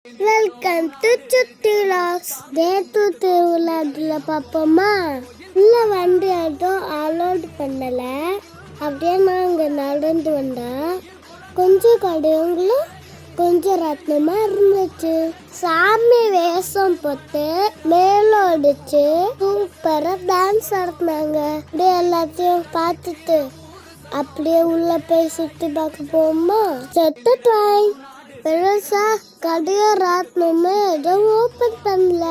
Welcome to சுட்டி vlogs. நேற்று திருவிழாவில் பார்ப்போமா? இல்லை வண்டி ஆட்டம் அலோட் பண்ணலை. அப்படியே நாங்கள் நடந்து வந்தா கொஞ்சம் கடையங்களும் கொஞ்சம் ரத்னமாக இருந்துச்சு. சாமி வேஷம் போட்டு மேலோடிச்சு சூப்பராக டான்ஸ் ஆடினாங்க. அப்படியே எல்லாத்தையும் பார்த்துட்டு அப்படியே உள்ள போய் சுற்றி பார்க்க போமா? செத்த ட்ராய் பெருசா கடையை ராட்னமே எதுவும் ஓப்பன் பண்ணல.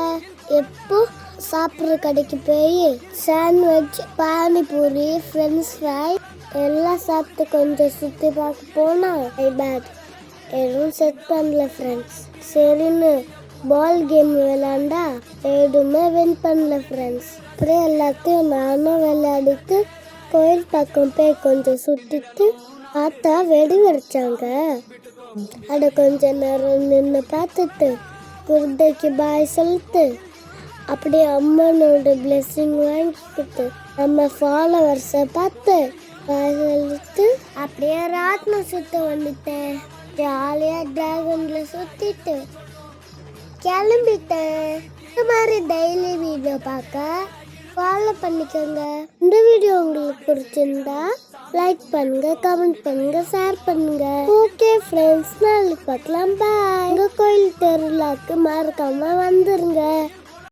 எப்போ சாப்பிட்ற கடைக்கு போய் சாண்ட்விச், பானிபூரி, ஃப்ரெஞ்ச் ஃப்ரை எல்லாம் சாப்பிட்டு கொஞ்சம் சுற்றி பார்க்க போனா பேட் எதுவும் செட் பண்ணல ஃப்ரெண்ட்ஸ். சரின்னு பால் கேம் விளையாண்டா எதுவுமே வின் பண்ணல ஃப்ரெண்ட்ஸ். அப்படியே எல்லாத்தையும் நானும் விளையாடிட்டு கோயில் பக்கம் போய் கொஞ்சம் சுற்றிட்டு பார்த்தா வெடி வெடிச்சாங்க. அதை கொஞ்ச நேரம் நின்று பார்த்துட்டு குருதைக்கு பாய் சொல்லிட்டு அப்படியே அம்மனோட பிளெஸிங் வாங்கிக்கிட்டு நம்ம ஃபாலோவர்ஸை பார்த்து பாய் சொல்லிட்டு அப்படியே ராட்னம் சுத்த வந்துட்டேன். ஜாலியாக டிராகன்ல சுற்றிட்டு கிளம்பிட்டேன். இந்த மாதிரி டெய்லி வீடியோ பார்க்க ஃபாலோ பண்ணிக்கோங்க. இந்த வீடியோ உங்களுக்கு பிடிச்சிருந்தா லைக் பண்ணுங்க, கமெண்ட் பண்ணுங்க, ஷேர் பண்ணுங்க. ஓகே ஃப்ரெண்ட்ஸ், நாளைக்கு பார்க்கலாம். பாய். உங்க கோயில் திருவிழாக்கு மறக்காம வந்துருங்க.